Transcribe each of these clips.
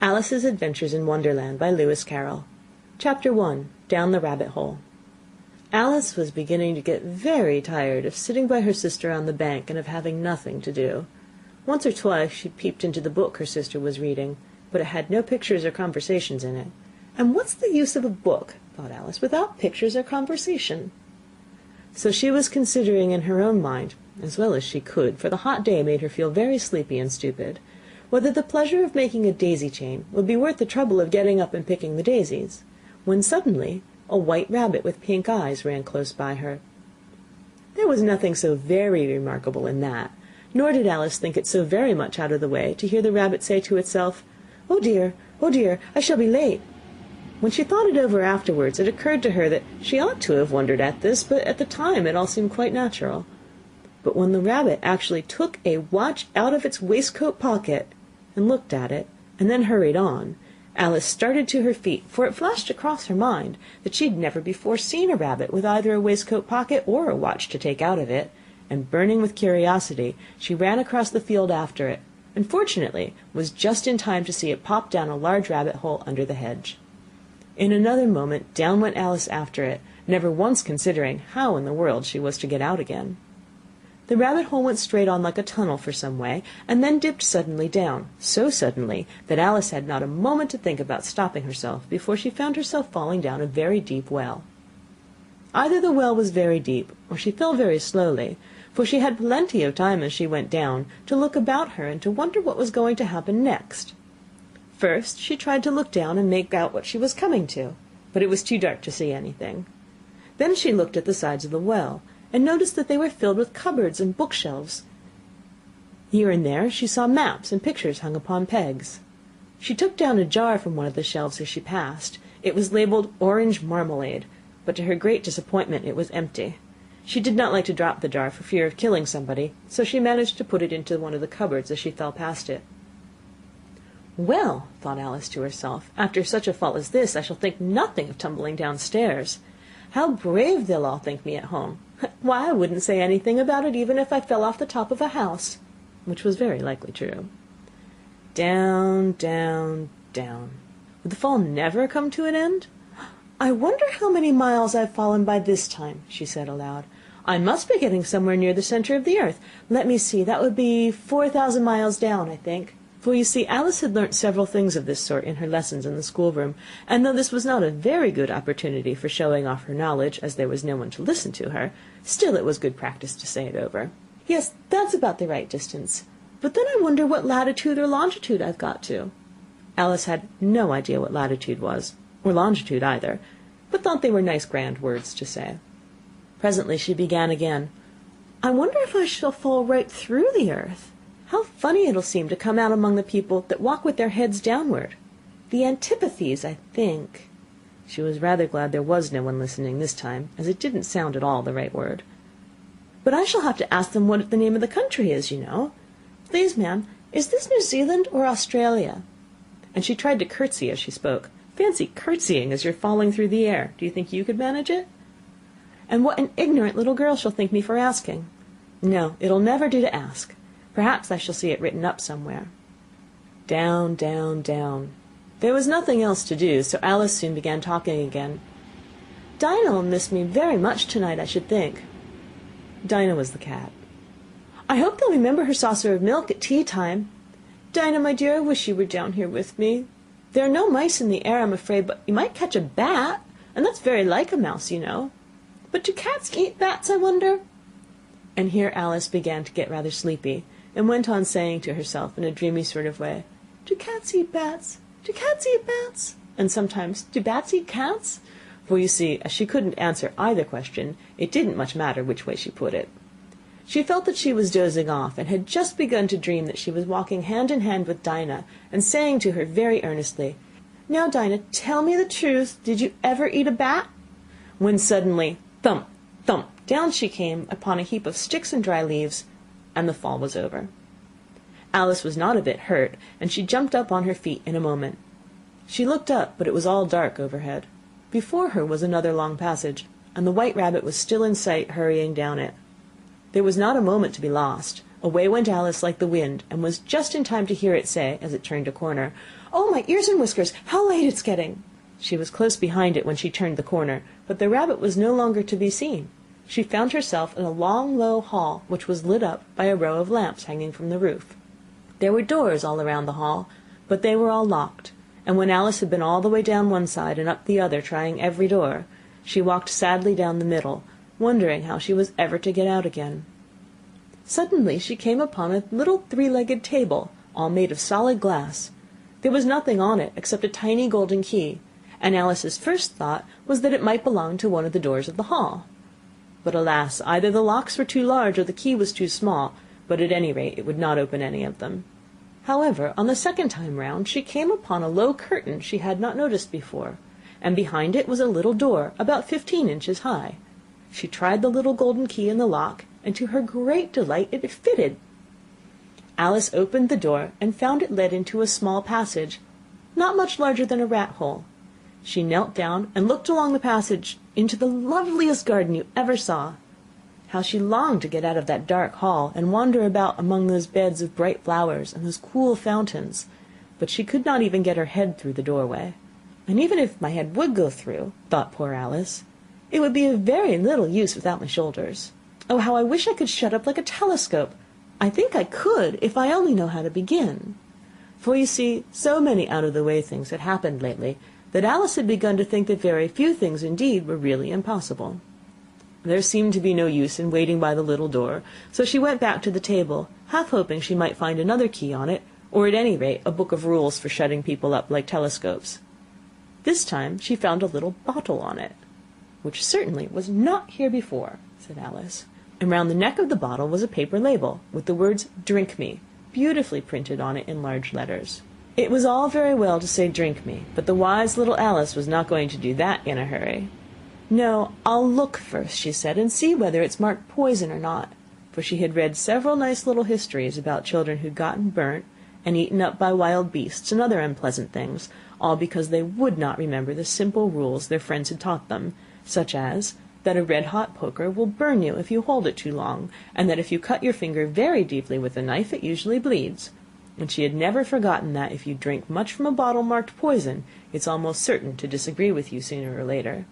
Alice's Adventures in Wonderland by Lewis Carroll. Chapter 1. Down the Rabbit Hole. Alice was beginning to get very tired of sitting by her sister on the bank and of having nothing to do. Once or twice she peeped into the book her sister was reading, but it had no pictures or conversations in it. And what's the use of a book, thought Alice, without pictures or conversation? So she was considering in her own mind, as well as she could, for the hot day made her feel very sleepy and stupid, whether the pleasure of making a daisy chain would be worth the trouble of getting up and picking the daisies, when suddenly a white rabbit with pink eyes ran close by her. There was nothing so very remarkable in that, nor did Alice think it so very much out of the way to hear the rabbit say to itself, oh dear, I shall be late." When she thought it over afterwards, it occurred to her that she ought to have wondered at this, but at the time it all seemed quite natural. But when the rabbit actually took a watch out of its waistcoat pocket and looked at it, and then hurried on, Alice started to her feet, for it flashed across her mind that she had never before seen a rabbit with either a waistcoat pocket or a watch to take out of it, and burning with curiosity, she ran across the field after it, and fortunately was just in time to see it pop down a large rabbit hole under the hedge. In another moment down went Alice after it, never once considering how in the world she was to get out again. The rabbit hole went straight on like a tunnel for some way, and then dipped suddenly down, so suddenly that Alice had not a moment to think about stopping herself before she found herself falling down a very deep well. Either the well was very deep, or she fell very slowly, for she had plenty of time as she went down to look about her and to wonder what was going to happen next. First she tried to look down and make out what she was coming to, but it was too dark to see anything. Then she looked at the sides of the well, and noticed that they were filled with cupboards and bookshelves. Here and there she saw maps and pictures hung upon pegs. She took down a jar from one of the shelves as she passed. It was labelled orange marmalade, but to her great disappointment it was empty. She did not like to drop the jar for fear of killing somebody, so she managed to put it into one of the cupboards as she fell past it. Well, thought Alice to herself, after such a fall as this I shall think nothing of tumbling downstairs. How brave they'll all think me at home. Why, I wouldn't say anything about it even if I fell off the top of a house, which was very likely true. Down, down, down. Would the fall never come to an end? I wonder how many miles I've fallen by this time, she said aloud. I must be getting somewhere near the center of the earth. Let me see, that would be 4,000 miles down, I think. For you see, Alice had learnt several things of this sort in her lessons in the schoolroom, and though this was not a very good opportunity for showing off her knowledge, as there was no one to listen to her, still it was good practice to say it over. Yes, that's about the right distance. But then I wonder what latitude or longitude I've got to. Alice had no idea what latitude was, or longitude either, but thought they were nice grand words to say. Presently she began again. I wonder if I shall fall right through the earth. How funny it'll seem to come out among the people that walk with their heads downward. The antipathies, I think. She was rather glad there was no one listening this time, as it didn't sound at all the right word. But I shall have to ask them what the name of the country is, you know. Please, ma'am, is this New Zealand or Australia? And she tried to curtsy as she spoke. Fancy curtsying as you're falling through the air. Do you think you could manage it? And what an ignorant little girl she'll think me for asking. No, it'll never do to ask. Perhaps I shall see it written up somewhere. Down, down, down. There was nothing else to do, so Alice soon began talking again. Dinah'll miss me very much tonight, I should think. Dinah was the cat. I hope they'll remember her saucer of milk at tea time. Dinah, my dear, I wish you were down here with me. There are no mice in the air, I'm afraid, but you might catch a bat, and that's very like a mouse, you know. But do cats eat bats, I wonder? And here Alice began to get rather sleepy, and went on saying to herself in a dreamy sort of way, Do cats eat bats? Do cats eat bats? And sometimes, do bats eat cats? For you see, as she couldn't answer either question, it didn't much matter which way she put it. She felt that she was dozing off, and had just begun to dream that she was walking hand in hand with Dinah, and saying to her very earnestly, Now, Dinah, tell me the truth, did you ever eat a bat? When suddenly, thump, thump, down she came upon a heap of sticks and dry leaves, and the fall was over. Alice was not a bit hurt, and she jumped up on her feet in a moment. She looked up, but it was all dark overhead. Before her was another long passage, and the white rabbit was still in sight, hurrying down it. There was not a moment to be lost. Away went Alice like the wind, and was just in time to hear it say, as it turned a corner, "Oh, my ears and whiskers! How late it's getting!" She was close behind it when she turned the corner, but the rabbit was no longer to be seen. She found herself in a long, low hall, which was lit up by a row of lamps hanging from the roof. There were doors all around the hall, but they were all locked, and when Alice had been all the way down one side and up the other, trying every door, she walked sadly down the middle, wondering how she was ever to get out again. Suddenly she came upon a little three-legged table, all made of solid glass. There was nothing on it except a tiny golden key, and Alice's first thought was that it might belong to one of the doors of the hall. But alas, either the locks were too large or the key was too small, but at any rate it would not open any of them. However, on the second time round she came upon a low curtain she had not noticed before, and behind it was a little door about 15 inches high. She tried the little golden key in the lock, and to her great delight it fitted. Alice opened the door and found it led into a small passage, not much larger than a rat hole. She knelt down and looked along the passage into the loveliest garden you ever saw. How she longed to get out of that dark hall and wander about among those beds of bright flowers and those cool fountains, but she could not even get her head through the doorway. And even if my head would go through, thought poor Alice, it would be of very little use without my shoulders. Oh, how I wish I could shut up like a telescope! I think I could, if I only know how to begin. For you see, so many out-of-the-way things had happened lately that Alice had begun to think that very few things indeed were really impossible. There seemed to be no use in waiting by the little door, so she went back to the table, half hoping she might find another key on it, or at any rate a book of rules for shutting people up like telescopes. This time she found a little bottle on it, which certainly was not here before, said Alice, and round the neck of the bottle was a paper label with the words "Drink me" beautifully printed on it in large letters. It was all very well to say "drink me," but the wise little Alice was not going to do that in a hurry. "No, I'll look first," she said, "and see whether it's marked poison or not," for she had read several nice little histories about children who'd gotten burnt and eaten up by wild beasts and other unpleasant things, all because they would not remember the simple rules their friends had taught them, such as that a red-hot poker will burn you if you hold it too long, and that if you cut your finger very deeply with a knife it usually bleeds. And she had never forgotten that if you drink much from a bottle marked poison, it's almost certain to disagree with you sooner or later.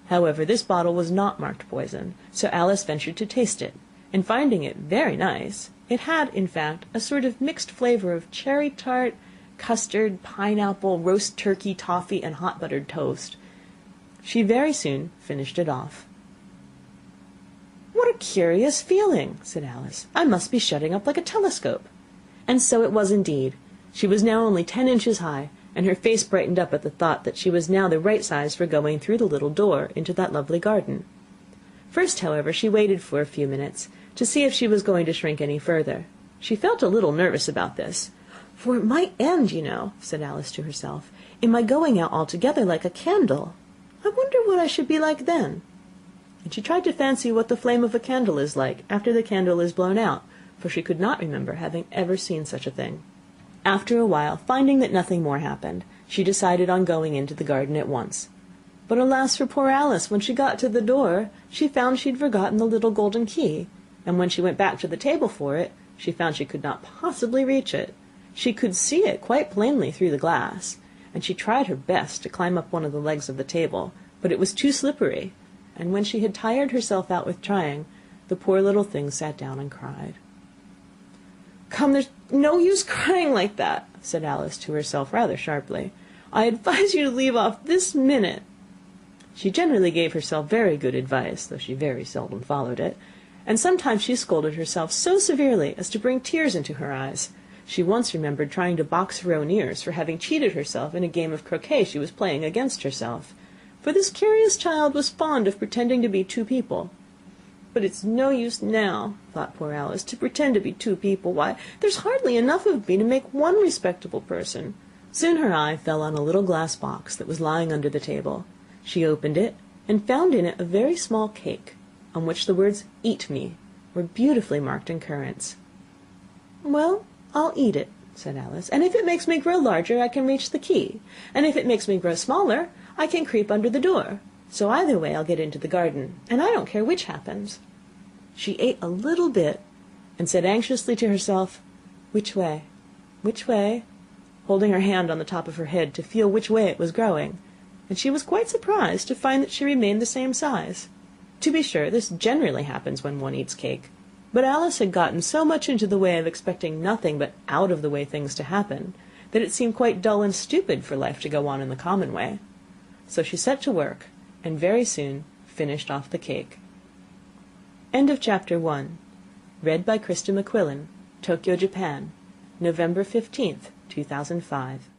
However, this bottle was not marked poison, so Alice ventured to taste it, and finding it very nice, it had, in fact, a sort of mixed flavour of cherry tart, custard, pineapple, roast turkey, toffee, and hot buttered toast. She very soon finished it off. "What a curious feeling," said Alice. "I must be shutting up like a telescope." And so it was indeed. She was now only 10 inches high, and her face brightened up at the thought that she was now the right size for going through the little door into that lovely garden. First, however, she waited for a few minutes, to see if she was going to shrink any further. She felt a little nervous about this, "for it might end, you know," said Alice to herself, "in my going out altogether like a candle. I wonder what I should be like then." And she tried to fancy what the flame of a candle is like after the candle is blown out, for she could not remember having ever seen such a thing. After a while, finding that nothing more happened, she decided on going into the garden at once. But alas for poor Alice, when she got to the door, she found she had forgotten the little golden key, and when she went back to the table for it, she found she could not possibly reach it. She could see it quite plainly through the glass, and she tried her best to climb up one of the legs of the table, but it was too slippery, and when she had tired herself out with trying, the poor little thing sat down and cried. "Come, there's no use crying like that," said Alice to herself rather sharply. "I advise you to leave off this minute." She generally gave herself very good advice, though she very seldom followed it, and sometimes she scolded herself so severely as to bring tears into her eyes. She once remembered trying to box her own ears for having cheated herself in a game of croquet she was playing against herself, for this curious child was fond of pretending to be two people. "But it's no use now," thought poor Alice, "to pretend to be two people. Why, there's hardly enough of me to make one respectable person." Soon her eye fell on a little glass box that was lying under the table. She opened it, and found in it a very small cake, on which the words "Eat me" were beautifully marked in currants. "Well, I'll eat it," said Alice, "and if it makes me grow larger, I can reach the key, and if it makes me grow smaller, I can creep under the door. So either way I'll get into the garden, and I don't care which happens." She ate a little bit, and said anxiously to herself, "Which way? Which way?" holding her hand on the top of her head to feel which way it was growing, and she was quite surprised to find that she remained the same size. To be sure, this generally happens when one eats cake, but Alice had gotten so much into the way of expecting nothing but out of the way things to happen, that it seemed quite dull and stupid for life to go on in the common way. So she set to work, and very soon finished off the cake. End of Chapter 1. Read by Krista McQuillan, Tokyo, Japan, November 15th, 2005.